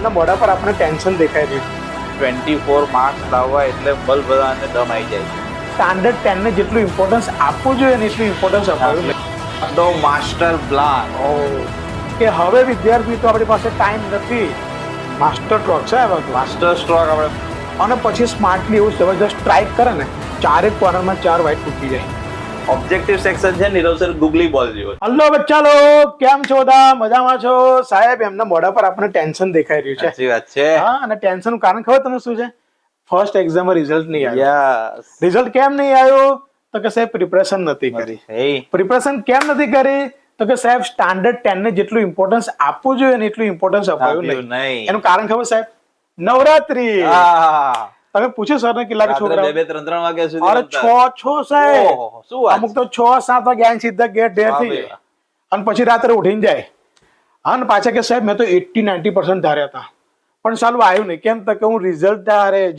એમના મોઢા પર આપણે ટેન્શન દેખાઈ રહ્યું છે. 24 માર્ક્સ લાવવા એટલે બધાને દમ આવી જાય છે. સ્ટાન્ડર્ડ 10 ને જેટલું ઇમ્પોર્ટન્સ આપવું જોઈએ ને એટલું ઇમ્પોર્ટન્સ અપાયું નહીં. આપણો માસ્ટર પ્લાન કે હવે વિદ્યાર્થી તો આપણી પાસે ટાઈમ નથી. માસ્ટર સ્ટ્રોક છે આ બધું. માસ્ટર સ્ટ્રોક આપણે અને પછી સ્માર્ટલી એવું જબરજસ્ત સ્ટ્રાઇક કરે ને, ચારેક કોર્નરમાં 4 વાઇટ તૂટી જાય. ઓબ્જેક્ટિવ સેક્શન છે નીરવ સર ગુગલી બોલ જેવો. હલો બચ્ચાલો, કેમ છો બધા? મજામાં છો? સાહેબ એમના મોઢા પર આપણે ટેન્શન દેખાઈ રહ્યું છે. સાચી વાત છે. હા, અને ટેન્શનનું કારણ ખબર તમને શું છે? ફર્સ્ટ એક્ઝામમાં રિઝલ્ટ નહીં આવ્યું. યસ. રિઝલ્ટ કેમ નહીં આવ્યું? તો કે સાહેબ પ્રિપરેશન નથી કરી. પ્રિપરેશન કેમ નથી કરી? તો કે સાહેબ સ્ટાન્ડર્ડ 10 ને જેટલું ઇમ્પોર્ટન્સ આપવું જોઈએ ને એટલું ઇમ્પોર્ટન્સ અપાયું નહીં. એનું કારણ ખબર સાહેબ? નવરાત્રી. તમે પૂછ્યું સર ને કેટલા છોકરા? 2-3 વાગ્યા સુધી. અરે 6 સાહેબ. અમુક તો 6-7 વાગે આવીને સીધા ગેટ ઢેર થઈ જાય અને પછી રાત્રે ઉઠીને જાય. અને પાછા કે સાહેબ મેં તો 80-90% ધાર્યા હતા પણ સાલું આવ્યું નહીં. કેમ તો કે હું રિઝલ્ટ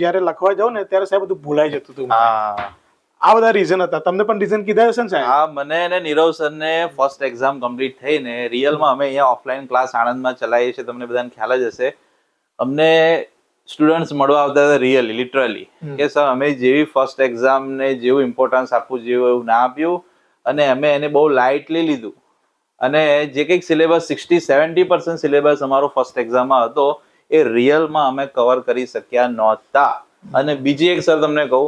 જયારે લખવા જાઉં ને ત્યારે સાહેબ બધું ભૂલાઈ જતું હતું. આ બધા રીઝન હતા. તમને પણ રીઝન કીધા હશે ને સાહેબ? હા, મને અને નીરવ સર ને ફર્સ્ટ એક્ઝામ કમ્પ્લીટ થઈને રિયલમાં અમે અહીંયા ઓફલાઈન ક્લાસ આણંદમાં ચલાવીએ છીએ. તમને બધાને ખ્યાલ જ હશે. અમને સ્ટુડન્ટ્સ મળવા આવતા હતા રિયલી લિટરલી કે સર અમે જેવી ફર્સ્ટ એક્ઝામ ને જેવું ઇમ્પોર્ટન્સ આપવું જેવું એવું ના આપ્યું અને અમે એને બહુ લાઇટલી લીધું અને જે કંઈક સિલેબસ 60-70% સિલેબસ અમારો ફર્સ્ટ એક્ઝામમાં હતો એ રિયલમાં અમે કવર કરી શક્યા નહોતા. અને બીજી એક સર તમને કહું,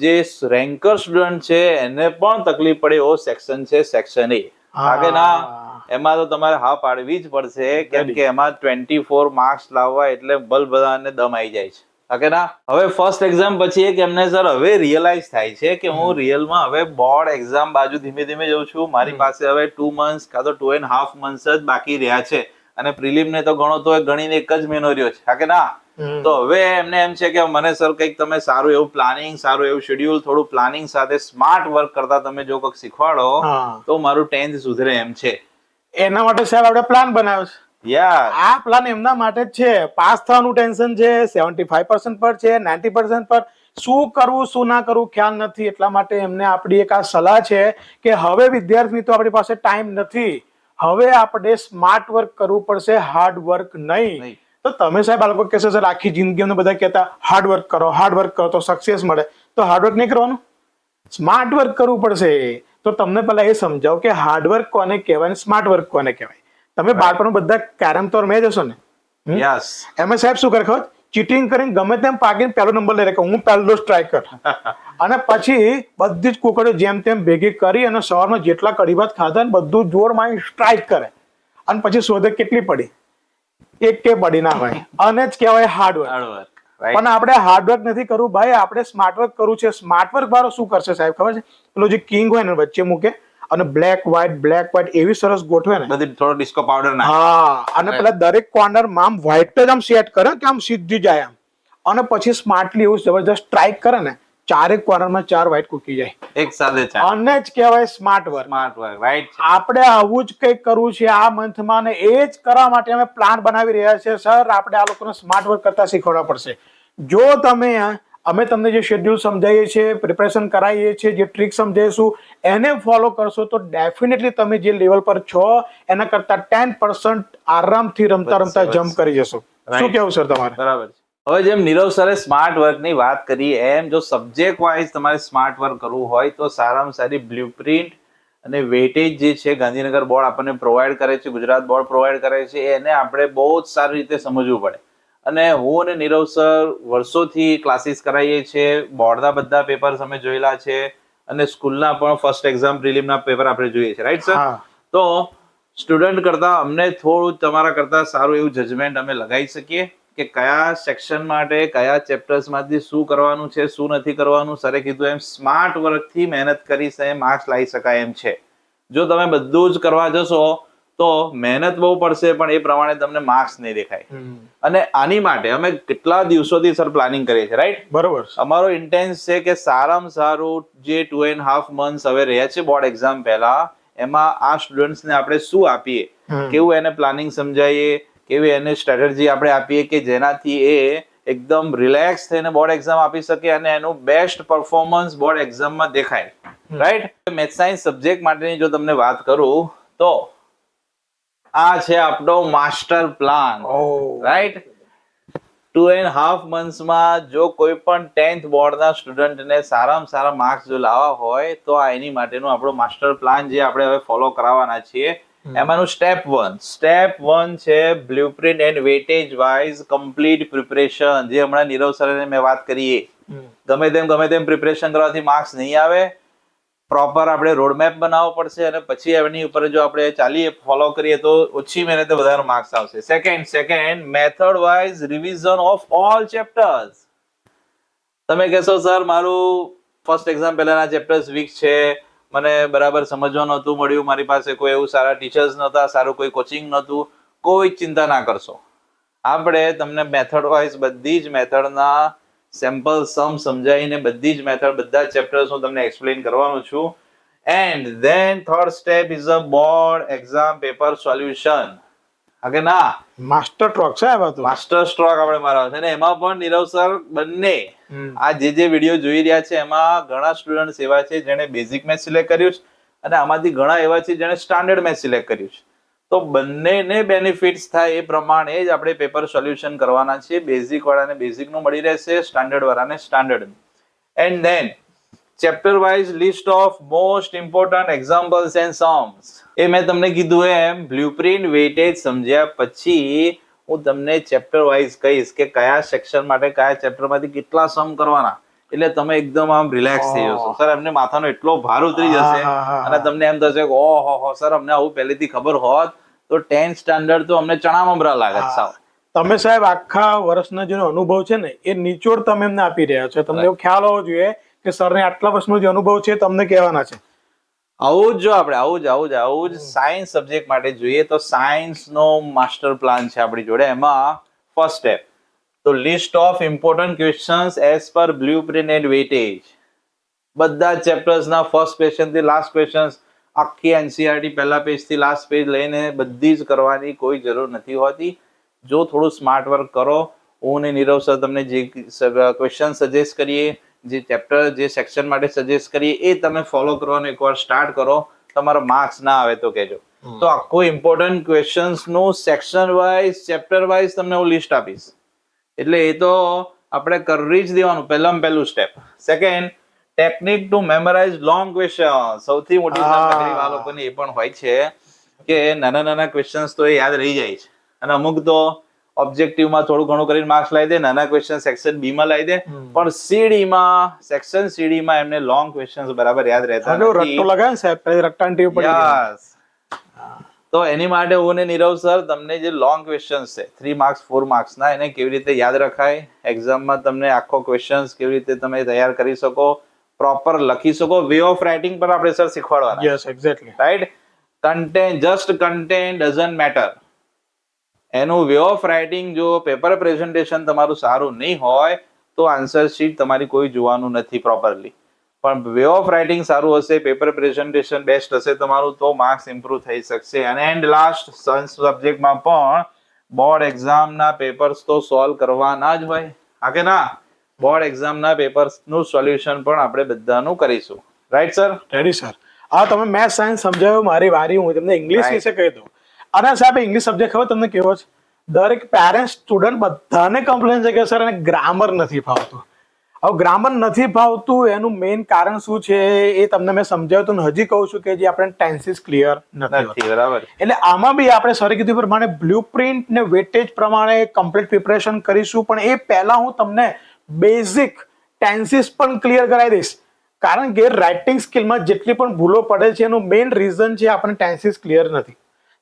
જે રેન્કર સ્ટુડન્ટ છે એને પણ તકલીફ પડે એવો સેક્શન છે સેક્શન એ. કે ના, એમાં તો તમારે હા પાડવી જ પડશે કેમ કે એમાં 24 માર્ક્સ લાવવા એટલે બધાને દમ આવી જાય છે. કે ના, હવે ફર્સ્ટ એક્ઝામ પછી એક એમને સર હવે રિયલાઇઝ થાય છે કે હું રિયલમાં હવે બોર્ડ એક્ઝામ બાજુ ધીમે ધીમે જઉં છું. મારી પાસે હવે 2 months કાં તો 2.5 months જ બાકી રહ્યા છે અને પ્રિલિમ ને તો ગણો તો ગણીને 1 જ મહિનો રહ્યો છે. કે ના, તો હવે એમને એમ છે કે મને સર કંઈક તમે સારું એવું પ્લાનિંગ, સારું એવું શેડ્યુલ, થોડું પ્લાનિંગ સાથે સ્માર્ટ વર્ક કરતા તમે જો કંઈક શીખવાડો તો મારું 10th સુધરે એમ છે. એના માટે સાહેબ આપણે પ્લાન બનાવ્યો છે. આ પ્લાન એમના માટે જ છે. પાસ થવાનું ટેન્શન છે, 75% પર છે, 90% પર. શું કરવું શું ના કરવું ખ્યાલ નથી. એટલા માટે એમને આપણી એક આ સલાહ છે કે હવે વિદ્યાર્થી તો આપણી પાસે ટાઈમ નથી. હવે આપણે સ્માર્ટ વર્ક કરવું પડશે, હાર્ડ વર્ક નહીં. તો તમે સાહેબ આ લોકો કહેશે સર આખી જિંદગી અમને બધા કહેતા હાર્ડ વર્ક કરો, હાર્ડ વર્ક કરો તો સક્સેસ મળે. તો હાર્ડ વર્ક નહીં કરવાનું, સ્માર્ટ વર્ક કરવું પડશે. તો તમને પહેલા એ સમજાવો કે હાર્ડવર્ક કોને કહેવાય, સ્માર્ટ વર્ક કોને કહેવાય. તમે બાળપણમાં બધા કેરમ તો રમે જશો ને? યસ. એમાં સાહેબ શું કરે ખબર? ચીટિંગ કરીને ગમે તેમ પાકીને પહેલો નંબર લઈ રાખે, હું પહેલો સ્ટ્રાઇકર. અને પછી બધી જ કુકડીઓ જેમ તેમ ભેગી કરી અને સવારમાં જેટલા કઢી ભાત ખાધા ને બધું જોરમાં સ્ટ્રાઇક કરે અને પછી શોધે કેટલી પડી, એક કે પડી ના હોય. અને જ કહેવાય હાર્ડવર્ક. પણ આપણે હાર્ડવર્ક નથી કરવું ભાઈ, આપણે સ્માર્ટ વર્ક કરવું છે. સ્માર્ટ વર્ક વાળો શું કરશે સાહેબ ખબર છે? પેલો જે કિંગ હોય ને વચ્ચે મૂકે અને બ્લેક વ્હાઈટ એવી સરસ ગોઠવે ને, બધી થોડો ડિસ્કો પાવડર નાખે. હા, અને પેલા દરેક કોર્નર માં આમ વ્હાઈટ જ આમ સેટ કરે કે આમ સીધી જાય આમ, અને પછી સ્માર્ટલી એવું જબરજસ્ત સ્ટ્રાઇક કરે ને, ચારેક કોર્નરમાં 4 વ્હાઈટ કૂકી જાય એક સાથે. અને જ કહેવાય smart work. Smart work, right. આપણે આવું જ કંઈક કરવું છે આ મંથમાં ને એ જ કરવા માટે અમે પ્લાન બનાવી રહ્યા છે. સર આપણે આ લોકોને સ્માર્ટ વર્ક કરતા શીખવાડવા પડશે. જો અમે તમને જે શેડ્યુલ સમજાવીએ છીએ, પ્રિપરેશન કરાવીએ છીએ, જે ટ્રીક સમજાવીશું એને ફોલો કરશો તો ડેફિનેટલી તમે જે લેવલ પર છો એના કરતા 10% આરામથી રમતા રમતા જમ્પ કરી જશો. શું કેવું સર તમારે? બરાબર છે. હવે જેમ નીરવ સરે સ્માર્ટ વર્કની વાત કરી એમ જો સબ્જેક્ટ વાઇઝ તમારે સ્માર્ટ વર્ક કરવું હોય તો સારામાં સારી બ્લુપ્રિન્ટ અને વેટેજ જે છે ગાંધીનગર બોર્ડ આપણને પ્રોવાઈડ કરે છે, ગુજરાત બોર્ડ પ્રોવાઈડ કરે છે, એને આપણે બહુ જ સારી રીતે સમજવું પડે. અને હું અને નીરવ સર વર્ષોથી ક્લાસીસ કરાવીએ છીએ. બોર્ડના બધા પેપર્સ અમે જોયેલા છે અને સ્કૂલના પણ ફર્સ્ટ એક્ઝામ પ્રિલિમના પેપર આપણે જોઈએ છે, રાઈટ સર? તો સ્ટુડન્ટ કરતા અમને થોડું તમારા કરતા સારું એવું જજમેન્ટ અમે લગાવી શકીએ કે કયા સેક્શન માટે કયા ચેપ્ટર્સમાંથી શું કરવાનું છે, શું નથી કરવાનું. સરે કીધું એમ સ્માર્ટ વર્કથી મહેનત કરી માર્ક્સ લાવી શકાય એમ છે. જો તમે બધું જ કરવા જશો તો મહેનત બહુ પડશે પણ એ પ્રમાણે તમને માર્ક્સ નહીં દેખાય. અને આની માટે અમે કેટલા દિવસોથી સર પ્લાનિંગ કરીએ છીએ, રાઈટ? બરોબર. અમારો ઇન્ટેન્સ છે કે સારામાં સારું જે 2.5 months હવે રહ્યા છે બોર્ડ એક્ઝામ પહેલા, એમાં આ સ્ટુડન્ટ્સને આપણે શું આપીએ, કેવું એને પ્લાનિંગ સમજાવીએ, કેવી એને સ્ટ્રેટેજી આપણે આપીએ કે જેનાથી એ એકદમ રિલેક્સ થઈને બોર્ડ એક્ઝામ આપી શકે અને એનું બેસ્ટ પરફોર્મન્સ બોર્ડ એક્ઝામમાં દેખાય, રાઈટ? મેથ્સ સાયન્સ સબ્જેક્ટ માટેની જો તમને વાત કરું તો આ છે આપણો માસ્ટર પ્લાન, રાઈટ? 2.5 મંથ્સમાં જો કોઈ પણ 10th બોર્ડના સ્ટુડન્ટને સારામાં સારા માર્ક્સ જો લાવવા હોય તો આ એની માટેનું આપણો માસ્ટર પ્લાન જે આપણે હવે ફોલો કરાવવાના છીએ એમાંનું સ્ટેપ 1 છે blueprint and weightage wise complete preparation. જે હમણાં નીરવ સરે મેં વાત કરીએ, ગમે તેમ પ્રિપરેશન કરવાથી માર્ક્સ નહીં આવે. પ્રોપર આપણે રોડમેપ બનાવવો પડશે અને પછી એની ઉપર જો આપણે ચાલીએ ફોલો કરીએ તો ઓછી મહેનતે વધારે માર્ક્સ આવશે. Second method wise revision of all chapters. તમે કહેશો સર મારું ફર્સ્ટ એક્ઝામ પહેલાના ચેપ્ટર્સ વીક છે, મને બરાબર સમજવા નહોતું મળ્યું, મારી પાસે કોઈ એવું સારા ટીચર્સ નહોતા, સારું કોઈ કોચિંગ નહોતું. કોઈ ચિંતા ના કરશો, આપણે તમને મેથડ વાઇઝ બધી જ મેથડના સેમ્પલ સમ સમજાવીને બધી જ મેથડ બધા ચેપ્ટર્સ હું તમને એક્સપ્લેન કરવાનું છું. And then third step is a board exam paper solution. કે ના માસ્ટર સ્ટ્રોક છે આ તો માસ્ટર સ્ટ્રોક આપણે મારવા છે ને એમાં પણ નીરવ સર બંને આ જે વિડીયો જોઈ રહ્યા છે એમાં ઘણા સ્ટુડન્ટ્સ એવા છે જેણે બેઝિક મેથ સિલેક્ટ કર્યું છે અને આમાંથી ઘણા એવા છે જેણે સ્ટાન્ડર્ડ મેથ સિલેક્ટ કર્યું છે. તો બંનેને બેનિફિટ્સ થાય એ પ્રમાણે જ આપણે પેપર સોલ્યુશન કરવાના છે. બેઝિક વાળાને બેઝિકનું મળી રહેશે, સ્ટાન્ડર્ડ વાળાને standard. And then chapter wise list of most important examples and sums. એ મેં તમને કીધું એમ બ્લુપ્રિન્ટ વેટેજ સમજ્યા પછી હું તમને ચેપ્ટર વાઇઝ કહીશ કે કયા સેક્શન માટે કયા ચેપ્ટરમાંથી કેટલા સમ કરવાના. એટલે તમે એકદમ આમ રિલેક્સ થઈ જશો. સર એમને માથાનો એટલો ભાર ઉતરી જશે અને તમને એમ થશે કે ઓહો સર અમને આવું પહેલેથી ખબર હોત તો 10th સ્ટાન્ડર્ડ તો અમને ચણા મમરા લાગત. સાવ તમે સાહેબ આખા વર્ષનો જે અનુભવ છે ને એ નિચોડ તમે એમને આપી રહ્યા છો. તમને એવો ખ્યાલ હોવો જોઈએ કે સરને આટલા વર્ષનો જે અનુભવ છે તમને કહેવાના છે. આવું જ જો આપણે આવું જ સાયન્સ સબ્જેક્ટ માટે જોઈએ તો સાયન્સ નો માસ્ટર પ્લાન છે આપણી જોડે. એમાં ફર્સ્ટ સ્ટેપ તો list of important questions as per blueprint and weightage. બધા ચેપ્ટર્સ ના ફર્સ્ટ ક્વેશ્ચન થી લાસ્ટ ક્વેશ્ચન આખી એનસીઆરટી પહેલા પેજ થી લાસ્ટ પેજ લઈને બધી જ કરવાની કોઈ જરૂર નથી હોતી. જો થોડું સ્માર્ટ વર્ક કરો, હું ને નીરવ સર તમને જે ક્વેશ્ચન સજેસ્ટ કરીએ, જે ચેપ્ટર જે સેક્શન માટે સજેસ્ટ કરીએ એ તમે ફોલો કરવાનું એકવાર સ્ટાર્ટ કરો. તમારા માર્ક્સ ના આવે તો કહેજો. તો આખું ઇમ્પોર્ટન્ટ ક્વેશ્ચન્સ નું સેક્શન વાઇઝ ચેપ્ટર વાઇઝ તમને હું લિસ્ટ આપીશ. એટલે એ તો આપણે કરી જ દેવાનું પહેલું step. Second technique to memorize long question. સૌથી મોટી તકલીફ આ લોકોની એ પણ હોય છે કે નાના ક્વેશ્ચન્સ તો એ યાદ રહી જાય છે અને અમુક તો ઓબ્જેક્ટિવમાં થોડું ઘણું કરીને માર્ક્સ લાવી દે, નાના ક્વેશ્ચન સેક્શન બી માં લાવી દે, પણ સીડીમાં સેક્શન સીડીમાં એમને લોંગ ક્વેશ્ચન્સ બરાબર યાદ રહેતા નથી. રટ્ટો લગાવે સાહેબ, રટ્ટાની ટેવ પડી ગઈ. તો એની માટે હું ને નીરવ સર તમને જે લોંગ ક્વેશ્ચન્સ છે 3 માર્ક્સ 4 માર્ક્સ ના એને કેવી રીતે યાદ રખાય, એક્ઝામમાં તમને આખો ક્વેશ્ચન્સ કેવી રીતે તમે તૈયાર કરી શકો, પ્રોપર લખી શકો, વે ઓફ રાઇટિંગ પર આપણે સર શીખવાડવાના. Yes exactly right. Content doesn't matter. એનું વે ઓફ રાઇટિંગ જો પેપર પ્રેઝન્ટેશન તમારું સારું નહીં હોય તો આન્સર શીટ તમારી કોઈ જોવાનું નથી પ્રોપરલી. પણ વે ઓફ રાઇટિંગ સારું હશે, પેપર પ્રેઝન્ટેશન બેસ્ટ હશે તમારું, તો માર્ક્સ ઇમ્પ્રુવ થઈ શકશે. અને એન્ડ લાસ્ટ સાયન્સ સબ્જેક્ટમાં પણ બોર્ડ એક્ઝામના પેપર્સ તો સોલ્વ કરવાના જ હોય. હા કે ના? બોર્ડ એક્ઝામના પેપર્સનું સોલ્યુશન પણ આપણે બધાનું કરીશું. Right sir? Ready sir. હા, તમે મેથ્સ સાયન્સ સમજાવ્યું, મારી વારી હું તમને ઇંગ્લિશ વિશે કહી દઉં. અને સાહેબ ઇંગ્લિશ સબ્જેક્ટ ખબર તમને કેવો છે? દરેક પેરેન્ટ સ્ટુડન્ટ બધાને કમ્પ્લેન છે કે સર એને ગ્રામર નથી ફાવતું. હવે ગ્રામર નથી ફાવતું એનું મેઇન કારણ શું છે એ તમને મેં સમજાવ્યું તો હજી કહું છું કે જે આપણે ટેન્સીસ ક્લિયર નથી. બરાબર. એટલે આમાં બી આપણે સરે કીધું પ્રમાણે બ્લુપ્રિન્ટ ને વેટેજ પ્રમાણે કમ્પ્લીટ પ્રિપરેશન કરીશું. પણ એ પહેલા હું તમને બેઝિક ટેન્સીસ પણ ક્લિયર કરાવી દઈશ. કારણ કે રાઇટિંગ સ્કિલમાં જેટલી પણ ભૂલો પડે છે એનું મેઇન રીઝન છે આપણે ટેન્સીસ ક્લિયર નથી.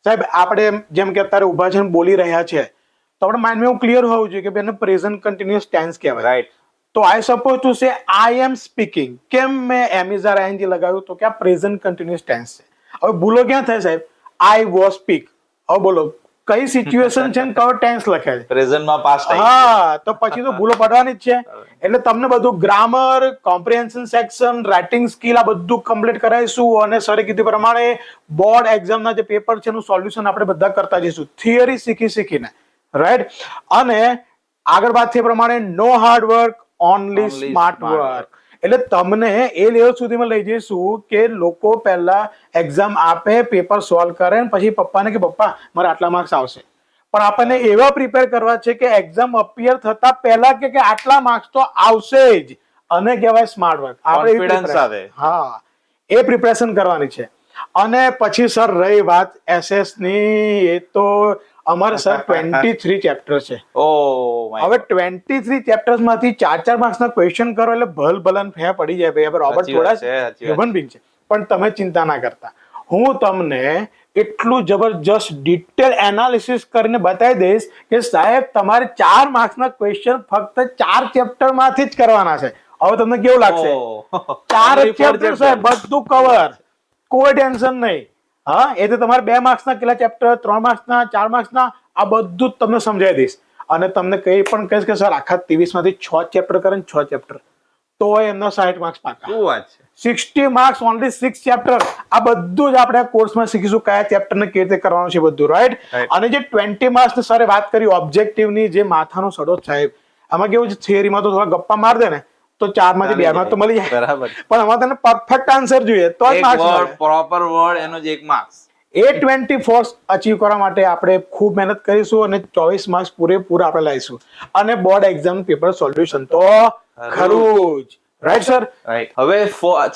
સાહેબ આપણે જેમ કે અત્યારે ઉભા છે બોલી રહ્યા છે તો આપણે માઇન્ડમાં એવું ક્લિયર હોવું જોઈએ કે એને પ્રેઝન્ટ કન્ટિન્યુઅસ ટેન્સ કહેવાય. રાઈટ. તો આઈ suppose to say I M speaking. કેમ મેં એમિઝાર આઈએનજી લગાવ્યું તો કે આ પ્રેઝન્ટ કન્ટિન્યુઅસ ટેન્સ છે. હવે ભૂલો ક્યાં થાય સાહેબ? I was speak. હવે બોલો કઈ સિચ્યુએશન છે ને કયો ટેન્સ લખે છે? પ્રેઝન્ટમાં પાસ્ટ. હા, તો પછી તો ભૂલો પડવાની જ છે. એટલે તમને બધું grammar, comprehension section, writing skill આ બધું કમ્પ્લીટ કરાવીશું. અને સરે કીધું પ્રમાણે બોર્ડ એક્ઝામના જે પેપર છે એનું સોલ્યુશન આપણે બધા કરતા જઈશું થિયરી શીખીને. રાઈટ. અને આગળ વાત થઈ પ્રમાણે no hard work, only smart work. એટલે તમને એ લેવલ સુધીમાં લઈ જઈશું કે લોકો પહેલા એક્ઝામ આપે, પેપર સોલ્વ કરે, પછી પપ્પાને કે પપ્પા મારે આટલા માર્ક્સ આવશે. પણ આપણને એવા પ્રિપેર કરવા છે કે એક્ઝામ અપિયર થતા પહેલા કે આટલા માર્ક્સ તો આવશે જ, અને કહેવાય સ્માર્ટ વર્ક. આપણે Confidence સાથે. હા, એ પ્રિપેરેશન કરવાની છે. અને પછી સર રહી વાત એસએસ ની, એ તો અમારે સર 23 ચેપ્ટર છે. ઓ માય હવે 23 ચેપ્ટર્સ માંથી 4 માર્ક્સ ના ક્વેશ્ચન કરો એટલે ભલ ભલન ફે પડી જાય ભાઈ. હવે રોબર્ટ સાચી વાત થોડા છે, સાચી વાત હ્યુમન બીંગ છે. પણ તમે ચિંતા ના કરતા, હું તમને એટલું જબરજસ્ત ડિટેલ એનાલિસિસ કરીને બતાવી દઈશ કે સાહેબ તમારે 4 માર્ક્સ ના ક્વેશ્ચન ફક્ત 4 ચેપ્ટર માંથી જ કરવાના છે. હવે તમને કેવું લાગશે? ઓહ. 4 Only four ચેપ્ટર સાહેબ, બધું કવર, કોઈ ટેન્શન નહીં. હા, એ તો તમારે 2 માર્ક્સ ના કેટલા ચેપ્ટર, 3 માર્ક્સ ના, 4 માર્ક્સ ના, આ બધું જ તમને સમજાવી દઈશ. અને તમને કઈ પણ કહીશ કે સર આખા 23 માંથી 6 ચેપ્ટર કરે ને 6 ચેપ્ટર, તો એમના 60 માર્ક્સ પાકા. શું વાત છે? 60 માર્ક્સ ઓનલી 6 ચેપ્ટર. આ બધું જ આપણે કોર્સમાં શીખીશું, કયા ચેપ્ટર ને કેવી રીતે કરવાનું છે બધું, રાઈટ? Right. અને જે 20 માર્ક્સ ની સરે વાત કરી ઓબ્જેક્ટિવ ની, જે માથાનો સડો સાહેબ, આમાં કેવું છે, થિયરીમાં તો થોડા ગપ્પા માર દે ને તો 4 માંથી 2 માર્ક તો મળી જાય, બરાબર. પણ આમાં તને પરફેક્ટ આન્સર જોઈએ તો જ એક માર્ક્સ વર્ડ, મળે. પ્રોપર વર્ડ, એનો જ 1 માર્ક્સ. એ 24 અચીવ કરવા માટે આપણે ખૂબ મહેનત કરીશું અને 24 માર્ક્સ પૂરેપૂરા આપણે લાવીશું. અને બોર્ડ એક્ઝામ પેપર સોલ્યુશન તો ખરું જ, રાઈટ સર? રાઈટ. હવે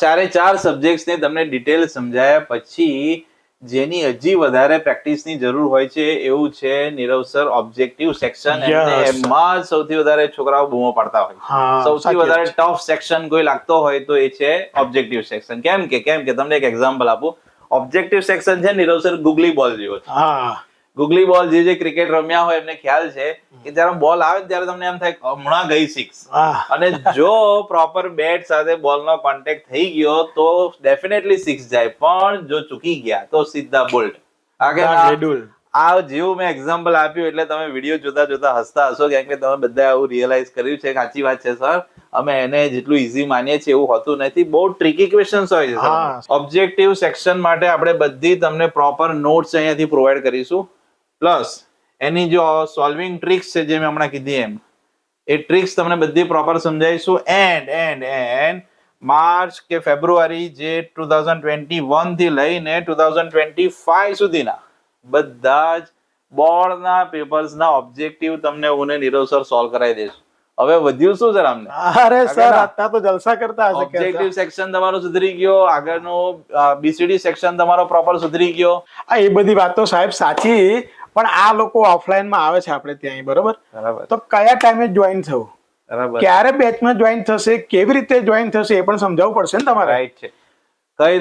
ચારે ચાર સબ્જેક્ટ્સ ને તમને ડિટેલ સમજાયા પછી જેની હજી વધારે પ્રેક્ટિસની જરૂર હોય છે એવું છે Nirav sir objective section. Yes, sir. એમાં જ સૌથી વધારે છોકરાઓ બૂમો પાડતા હોય છે. હા, સૌથી સાચી વધારે વાત છે. ટફ સેક્શન કોઈ લાગતો હોય તો એ છે ઓબ્જેક્ટિવ સેક્શન. કેમ કે તમને એક એક્ઝામ્પલ આપું. ઓબ્જેક્ટિવ સેક્શન છે નીરવ સર ગુગલી બોલ જેવો છે. હા, ગુગલી બોલ જે ક્રિકેટ રમ્યા હોય એમને ખ્યાલ છે કે જ્યારે બોલ આવે ને ત્યારે તમને એમ થાય કે હમણાં ગઈ 6. હા, અને જો પ્રોપર બેટ સાથે બોલનો કોન્ટેક્ટ થઈ ગયો તો ડેફિનેટલી 6 જાય, પણ જો ચૂકી ગયા તો સીધા બોલ્ટ. ડેડુલ. આ જેવું મેં એક્ઝામ્પલ આપ્યું એટલે તમે વિડીયો જોતા જોતા હસતા હશો, કેમ કે તમે બધા આવું રિયલાઇઝ કર્યું છે. સાચી વાત છે સર, અમે એને જેટલું ઈઝી માનીએ છીએ એવું હોતું નથી, બહુ ટ્રિકી ક્વેશ્ચન્સ હોય છે. હા. ઓબ્જેક્ટિવ સેક્શન માટે આપણે બધી તમને પ્રોપર નોટ્સ અહીંયાથી પ્રોવાઈડ કરીશું, પ્લસ એની જો સોલ્વિંગ ટ્રિક્સ છે જે મેં હમણાં કીધી એમ, એ ટ્રિક્સ તમને બધી પ્રોપર સમજાવીશું. એન્ડ માર્ચ કે ફેબ્રુઆરી જે 2021 થી લઈને 2025 સુધીના બધા જ બોર્ડના પેપર્સના ઓબ્જેક્ટિવ તમને હું ને નીરવ સર સોલ્વ કરાવી દઈશું. હવે વધ્યું શું સર આમને? અરે સર અત્યારે તો જલસા કરતા હશે. ઓબ્જેક્ટિવ સેક્શન તમારો સુધરી ગયો, આગળનું બીસીડી સેક્શન તમારો પ્રોપર સુધરી ગયો. આ એ બધી વાત તો સાહેબ સાચી, પણ આ લોકો ઓફલાઈન માં આવે છે આપણે ત્યાં, બરોબર? બરાબર તો કયા ટાઈમે જોઈન થવું, બરાબર, ક્યારે બેચમાં જોઈન થશે, કેવી રીતે જોઈન થશે, એ પણ સમજાવવું પડશે ને તમારે. રાઈટ છે. કહી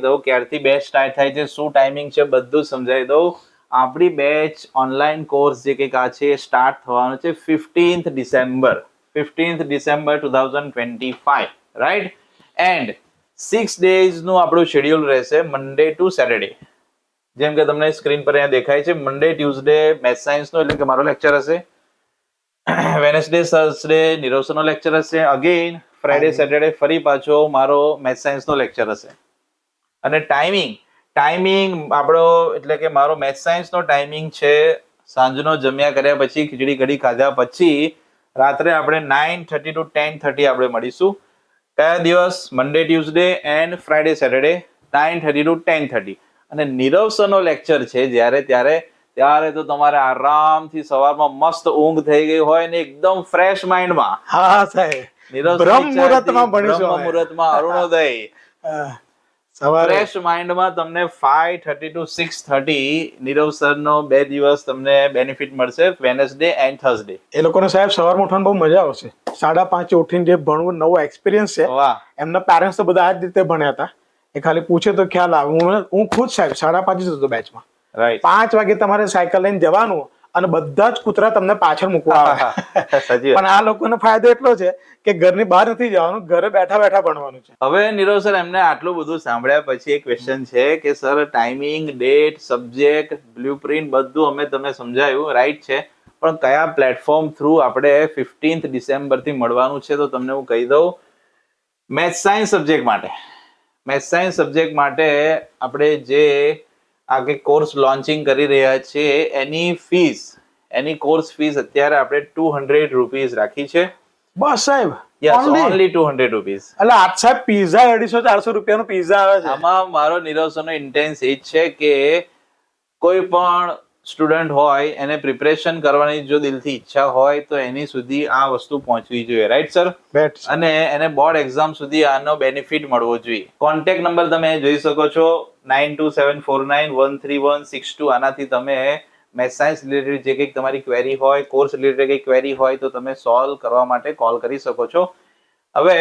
દઉં ક્યારથી બેચ સ્ટાર્ટ થાય છે, શું ટાઈમિંગ છે, બધું સમજાવી દઉં. આપણી બેચ ઓનલાઈન કોર્સ જે કંઈક આ છે સ્ટાર્ટ થવાનો છે 15th December 2025, right? And 6 days નું આપણું શેડ્યુલ રહેશે, મંડે ટુ સેટરડે. જેમ કે તમને સ્ક્રીન પર અહીંયા દેખાય છે, મંડે ટ્યુઝડે મેથ્સ સાયન્સ નો એટલે કે મારો લેક્ચર હશે, વેનસડે થર્સડે નીરવ સરનો લેક્ચર હશે, અગેન ફ્રાઈડે સેટરડે ફરી પાછો મારો મેથ્સ સાયન્સ નો લેક્ચર હશે. અને ટાઈમિંગ આપણો એટલે કે મારો મેથ્સ સાયન્સ નો ટાઈમિંગ છે સાંજનો જમ્યા કર્યા પછી, ખીચડી કઢી ખાધા પછી રાત્રે આપણે 9:30 to 10:30 આપણે મળીશું. કયા દિવસ? Monday Tuesday and Friday Saturday 9:30 to 10:30. અને નીરવ સરનો લેક્ચર છે ત્યારે તો તમારે આરામથી સવારમાં મસ્ત ઊંઘ થઈ ગઈ હોય ને એકદમ ફ્રેશ માઇન્ડમાં. હા સાહેબ, નીરવ બ્રહ્મ મુહૂર્તમાં ભણીશું અમે. બ્રહ્મ મુહૂર્તમાં અરુણોદય. સવારે ફ્રેશ માઇન્ડમાં તમને 5:30 to 6:30 નીરવ સરનો 2 દિવસ તમને બેનિફિટ મળશે, વેનસડે એન્ડ થર્સડે. એ લોકોને સાહેબ સવારમાં ઉઠવાની બહુ મજા આવશે. 5:30 ઉઠીને જે ભણવું, નવો એક્સપિરિયન્સ છે. વાહ, એમના પેરેન્ટ્સ તો બધા આ જ રીતે ભણ્યા હતા, એ ખાલી પૂછે તો ખ્યાલ આવે. હું ખુદ સાહેબ 5:30 હતો બેચમાં. રાઈટ. 5 વાગે તમારે સાયકલ લઈને જવાનું અને બધા જ કૂતરા તમને પાછળ મૂકવા આવે. સાચી વાત. પણ આ લોકોનો ફાયદો એટલો છે કે ઘરની બહાર નથી જવાનું, ઘરે બેઠા બેઠા ભણવાનું છે. હવે નીરવ સર એમને આટલું બધું સાંભળ્યા પછી એક ક્વેશ્ચન છે કે sir timing, date, subject, blueprint બધું અમે તમને સમજાયું, રાઈટ છે, પણ કયા પ્લેટફોર્મ થ્રુ આપણે 15th ડિસેમ્બર થી મળવાનું છે? તો તમને હું કહી દઉં, મેથ્સ સાયન્સ સબ્જેક્ટ માટે આપણે જે આ કોર્સ લોન્ચિંગ કરી રહ્યા છીએ એની કોર્સ ફીસ અત્યારે આપણે 200 રૂપીસ રાખી છે. બસ સાહેબ, ઓનલી 200 રૂપીસ. એટલે આજ સાહેબ પીઝા 250-400 રૂપિયાનો પીઝા આવે છે. આમાં મારો નીરવ સરનો ઇન્ટેન્સ એ જ છે કે કોઈ પણ સ્ટુડન્ટ હોય એને પ્રિપરેશન કરવાની જો દિલથી ઈચ્છા હોય તો એની સુધી આ વસ્તુ પહોંચવી જોઈએ, રાઈટ સર? અને એને બોર્ડ એક્ઝામ સુધી આનો બેનિફિટ મળવો જોઈએ. કોન્ટેક્ટ નંબર તમે જોઈ શકો છો 9274913162. આનાથી તમે મેથ્સ સાયન્સ રિલેટેડ જે કંઈક તમારી ક્વેરી હોય, કોર્સ રિલેટેડ કંઈક ક્વેરી હોય તો તમે સોલ્વ કરવા માટે કોલ કરી શકો છો. હવે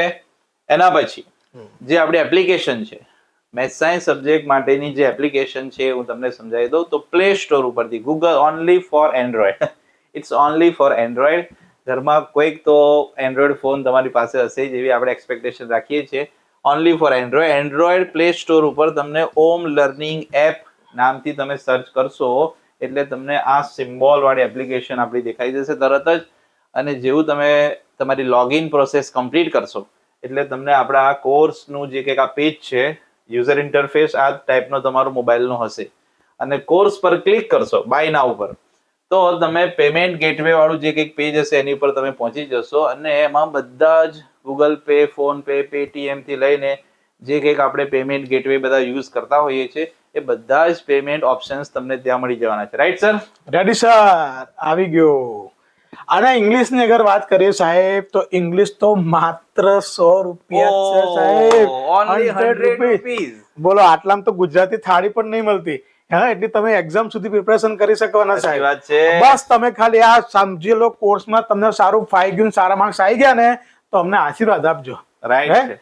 એના પછી જે આપણી એપ્લિકેશન છે, મેથ્સ સાયન્સ સબ્જેક્ટ માટેની જે એપ્લિકેશન છે હું તમને સમજાવી દઉં તો પ્લે સ્ટોર ઉપરથી Google only for Android, it's only for Android. ઘરમાં કોઈક તો એન્ડ્રોઈડ ફોન તમારી પાસે હશે જેવી આપણે એક્સપેક્ટેશન રાખીએ છીએ. Only for Android play store ઉપર તમને ઓમ લર્નિંગ એપ નામથી તમે સર્ચ કરશો એટલે તમને આ સિમ્બોલ વાળી એપ્લિકેશન આપણી દેખાઈ જશે તરત જ. અને જેવું તમે તમારી લોગિન પ્રોસેસ કમ્પ્લીટ કરશો એટલે તમને આપણા આ કોર્સનું જે કંઈક આ પેજ છે, યુઝર ઇન્ટરફેસ આ ટાઈપનો તમારો મોબાઈલનો હશે અને કોર્સ પર ક્લિક કરશો બાય નાઉ પર તો તમે પેમેન્ટ ગેટવે વાળું જે કંઈક પેજ હશે એની પર તમે પહોંચી જશો અને એમાં બધા જ Google pay, phone pay, Paytm થી લઈને જે કંઈક આપણે પેમેન્ટ ગેટવે બધા યુઝ કરતા હોઈએ છીએ એ બધા જ પેમેન્ટ ઓપ્શન્સ તમને ત્યાં મળી જવાના છે, રાઈટ સર? રેડી સર, આવી ગયો. અને ઇંગ્લિશ ની અગર વાત કરીએ સાહેબ તો ઇંગ્લિશ તો માત્ર 100 રૂપિયા છે સાહેબ. Only 100 rupees. બોલો, આટલામાં તો ગુજરાતી થાળી પણ નહીં મળતી. હા, એટલે તમે એક્ઝામ સુધી પ્રિપરેશન કરી શકવાના સાહેબ. વાત છે. બસ તમે ખાલી આ સમજી લો, કોર્સમાં તમને સારું ફાઈ ગયું, સારા માર્ક્સ આવી ગયા ને તો અમને આશીર્વાદ આપજો, રાઈટ?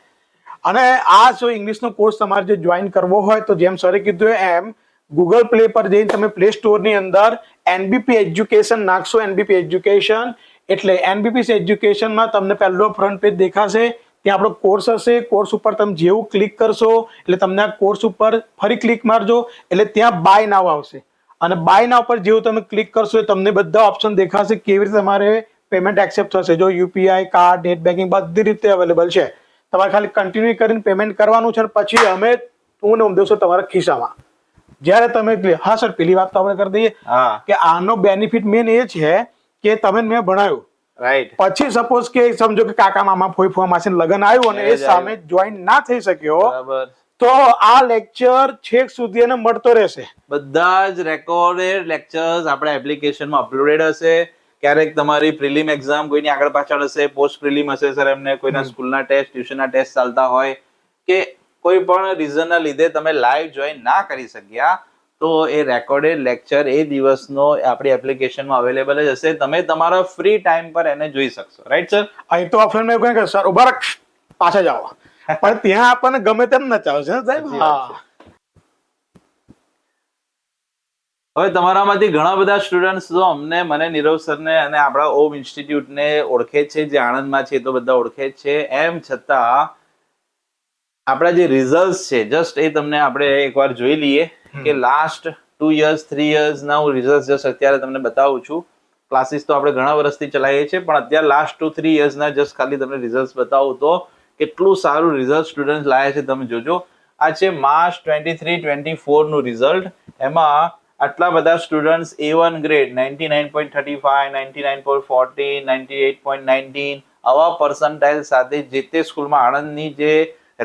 અને આ જો ઇંગ્લિશનો કોર્સ તમારે જે જોઈન કરવો હોય તો જેમ સરે કીધું એમ ગૂગલ પ્લે પર જઈને તમે પ્લે સ્ટોરની અંદર એનબીપી એજ્યુકેશન નાખશો. એનબીપી એજ્યુકેશન એટલે એનબીપી એજ્યુકેશનમાં તમને પહેલો ફ્રન્ટ પેજ દેખાશે, ત્યાં આપણો કોર્સ હશે. કોર્સ ઉપર તમે જેવું ક્લિક કરશો એટલે તમને આ કોર્સ ઉપર ફરી ક્લિક મારજો એટલે ત્યાં બાય નાવ આવશે અને બાય નાવ પર જેવું તમે ક્લિક કરશો તમને બધા ઓપ્શન દેખાશે કેવી રીતે તમારે પેમેન્ટ એક્સેપ્ટ થશે. જો યુપીઆઈ, કાર્ડ, નેટ બેન્કિંગ બધી રીતે અવેલેબલ છે. તમારે ખાલી કન્ટિન્યુ કરીને પેમેન્ટ કરવાનું છે પછી અમે તું ને દેશો તમારા ખિસ્સામાં. જ્યારે તમે હા સર, પેલી વાત તો આપણે કરી દઈએ કે આનો બેનિફિટ મેન એ છે કે તમે મેં ભણાયું, રાઈટ? પછી સપોઝ કે સમજો કે કાકા મામા ફોઈ ફોવા માસીને લગન આવ્યું અને એ સામે જોઈન ના થઈ શક્યો બરાબર, તો આ લેક્ચર છેક સુધી એને મળતો રહેશે. બધા જ રેકોર્ડેડ લેક્ચર્સ આપણા એપ્લિકેશનમાં અપલોડેડ હશે. ક્યારેક તમારી પ્રિલિમ એક્ઝામ કોઈની આગળ પાછળ હશે, પોસ્ટ પ્રિલિમ હશે સર, એમને કોઈના સ્કૂલના ટેસ્ટ, ટ્યુશનના ટેસ્ટ ચાલતા હોય કે કોઈ પણ રીઝનના લીધે તમે લાઈવ જોઈન ના કરી શક્યા તો એ રેકોર્ડેડ લેક્ચર એ દિવસનો આપણી એપ્લિકેશનમાં અવેલેબલ જ હશે. તમે તમારા ફ્રી ટાઈમ પર એને જોઈ શકશો, રાઈટ સર? અહીં તો ઓફલાઈન મેં કહ્યું કે સર ઉભા રાખ, પાછા જાઓ, પણ ત્યાં આપણને ગમે તેમ નચાવશે સાહેબ. હા, હવે તમારામાંથી ઘણા બધા સ્ટુડન્ટ્સ તો મને નીરવ સરને અને આપણા ઓમ ઇન્સ્ટિટ્યૂટને ઓળખે છે, જે આણંદમાં છે તો બધા ઓળખે છે. એમ છતાં આપણા જે રિઝલ્ટ છે જસ્ટ એ તમને આપણે એકવાર જોઈ લઈએ કે લાસ્ટ 2 years 3 years ના હું રિઝલ્ટ જસ્ટ અત્યારે તમને બતાવું છું. ક્લાસીસ તો આપણે ઘણા વર્ષથી ચલાવીએ છીએ પણ અત્યારે લાસ્ટ 2-3 years ના જસ્ટ ખાલી તમને રિઝલ્ટ બતાવું તો કેટલું સારું રિઝલ્ટ સ્ટુડન્ટ લાયા છે તમે જોજો. આ છે માર્ચ 23-24 નું રિઝલ્ટ. એમાં આટલા બધા સ્ટુડન્ટ્સ A1 ગ્રેડ 99.35, 99.40, 98.19 આવા પર્સન્ટાઇલ સાથે જે તે સ્કૂલમાં આણંદની જે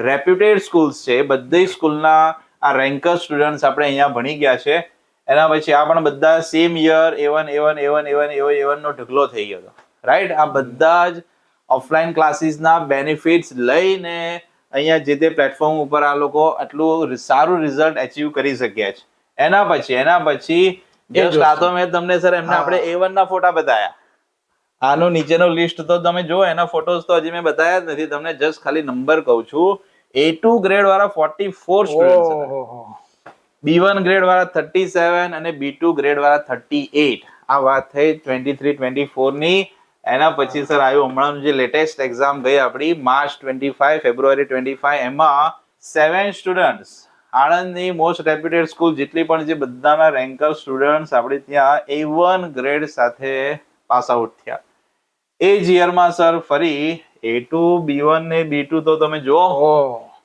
રેપ્યુટેડ સ્કૂલ્સ છે બધી સ્કૂલના આ રેન્કર સ્ટુડન્ટ્સ આપણે અહીંયા ભણી ગયા છે. એના પછી આ પણ બધા સેમ યર A1 નો ઢગલો થઈ ગયો હતો, રાઈટ? આ બધા જ ઓફલાઈન ક્લાસીસના બેનિફિટ્સ લઈને અહીંયા જે તે પ્લેટફોર્મ ઉપર આ લોકો આટલું સારું રિઝલ્ટ અચીવ કરી શક્યા છે. એના પછી જસ્ટ આ તો મેં તમને સર એમને આપણે A1 ના ફોટા બતાયા. આનો નીચેનો લિસ્ટ તો તમે જો, એના ફોટોસ તો હજી મેં બતાયા જ નથી તમને, જસ્ટ ખાલી નંબર કહું છું. A2 ગ્રેડ વાળા 44 સ્ટુડન્ટ્સ, B1 ગ્રેડ વાળા 37 અને B2 ગ્રેડ વાળા 38. આ વાત થઈ 23-24 ની. એના પછી સર આવ્યું હમણાં જે લેટેસ્ટ એક્ઝામ ગઈ આપણી માર્ચ 25, ફેબ્રુઆરી 25, એમાં 7 સ્ટુડન્ટ્સ આણંદની મોસ્ટ રેપ્યુટેડ સ્કૂલ જેટલી પણ જે બધાના રેન્કર સ્ટુડન્ટ્સ આપણે ત્યાં A1 ગ્રેડ સાથે પાસ આઉટ થયા. એ જ યરમાં સર ફરી A2, B1 ને B2 તો તમે જુઓ,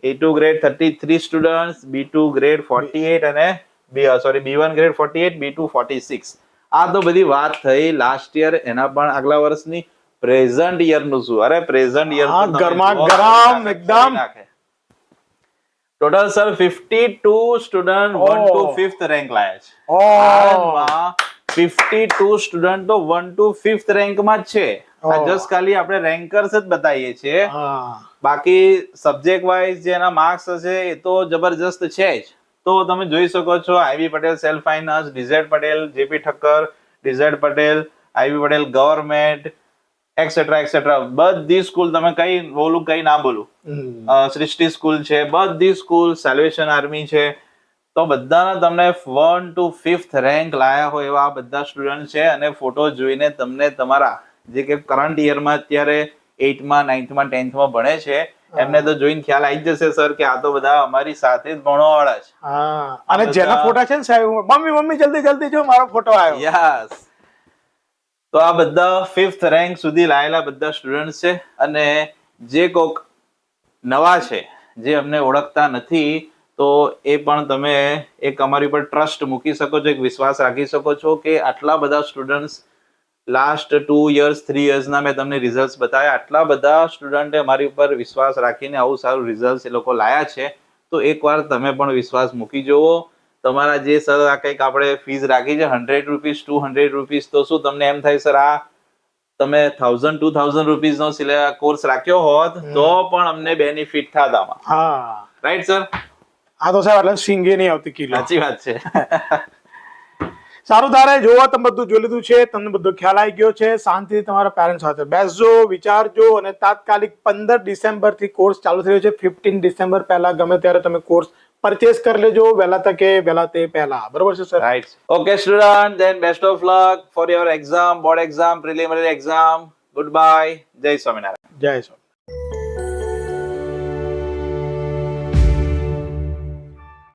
A2 grade 33 students, B2 grade 48 અને B1 ગ્રેડ 48, B2 46. આ તો બધી વાત થઈ લાસ્ટ યર. એના પણ આગલા વર્ષની પ્રેઝન્ટ યર નું શું? અરે પ્રેઝન્ટ યર ગરમા ગરમ એકદમ. Total sir 52 student 1 to 5th rank લાયા છે. 52 સ્ટુડન્ટ તો 1 to 5th રેન્કમાં જ છે. આ ઓહ. જસ્ટ ખાલી આપણે રેન્કર્સ જ બતાવીએ છીએ. હા બાકી સબ્જેક્ટ વાઇઝ જે એના માર્ક્સ હશે એ તો જબરજસ્ત છે જ. તો તમે જોઈ શકો છો IV Patel self finance, DZ Patel, JP Thakkar, DZ Patel, IV Patel government etcetera etcetera બધી સ્કૂલ, તમે કઈ બોલું કઈ ના બોલું, હમ. સૃષ્ટિ સ્કૂલ છે, બધી સ્કૂલ, સેલ્વેશન આર્મી છે, તો બધાના તમને 1 to 5th રેન્ક લાયા હોય એવા આ બધા સ્ટુડન્ટ છે. અને ફોટો જોઈને તમને તમારા જે કે કરંટ યરમાં અત્યારે 8માં 9માં 10થમાં ભણે છે એમને તો જોઈને ખ્યાલ આવી જ જશે સર કે આ તો બધા અમારી સાથે જ ભણવાવાળા છે. હા અને બધા- જેના ફોટા છે ને સાહેબ, મમ્મી જલ્દી જલ્દી જો મારો ફોટો આવ્યો. યસ. તો આ બધા 5th રેન્ક સુધી લાયેલા બધા સ્ટુડન્ટ છે. અને જે કોક નવા છે, જે અમને ઓળખતા નથી, તો એ પણ તમે એક અમારી પર ટ્રસ્ટ મૂકી શકો છો, એક વિશ્વાસ રાખી શકો છો કે આટલા બધા સ્ટુડન્ટ્સ લાસ્ટ 2 years 3 yearsના મેં તમને રિઝલ્ટ બતાવ્યા, આટલા બધા સ્ટુડન્ટે મારી ઉપર વિશ્વાસ રાખીને આવું સારું રિઝલ્ટ એ લોકો લાયા છે. તો એકવાર તમે પણ વિશ્વાસ મૂકી જુઓ. તમારા જે સર આ કંઈક આપણે ફીસ રાખી છે 100 રૂપીસ 200 રૂપીસ, તો શું તમને એમ થાય સર આ તમે 1000-2000 રૂપીસ નો કોર્સ રાખ્યો હોત તો પણ અમને બેનિફિટ થાત આમાં. હા રાઈટ સર? આ તો સાહેબ એટલે સિંગે નહીં આવતી કિલો. સાચી વાત છે. સારું, તારે જોવા તમે બધું જોઈ લીધું છે, તમને બધો ખ્યાલ આવી ગયો છે. શાંતિથી તમારા પેરેન્ટ્સ સાથે બેસજો, વિચારજો અને તાત્કાલિક 15 ડિસેમ્બરથી કોર્સ ચાલુ થયો છે. 15 ડિસેમ્બર પહેલા ગમે ત્યારે તમે કોર્સ પરચેસ કરી લેજો, વહેલા તકે વહેલા તે પહેલા. બરોબર છે sir? Right. Okay, student. Then best of luck for your exam, board exam, preliminary exam. Goodbye. Jai Swaminarayan. જય સ્વામી.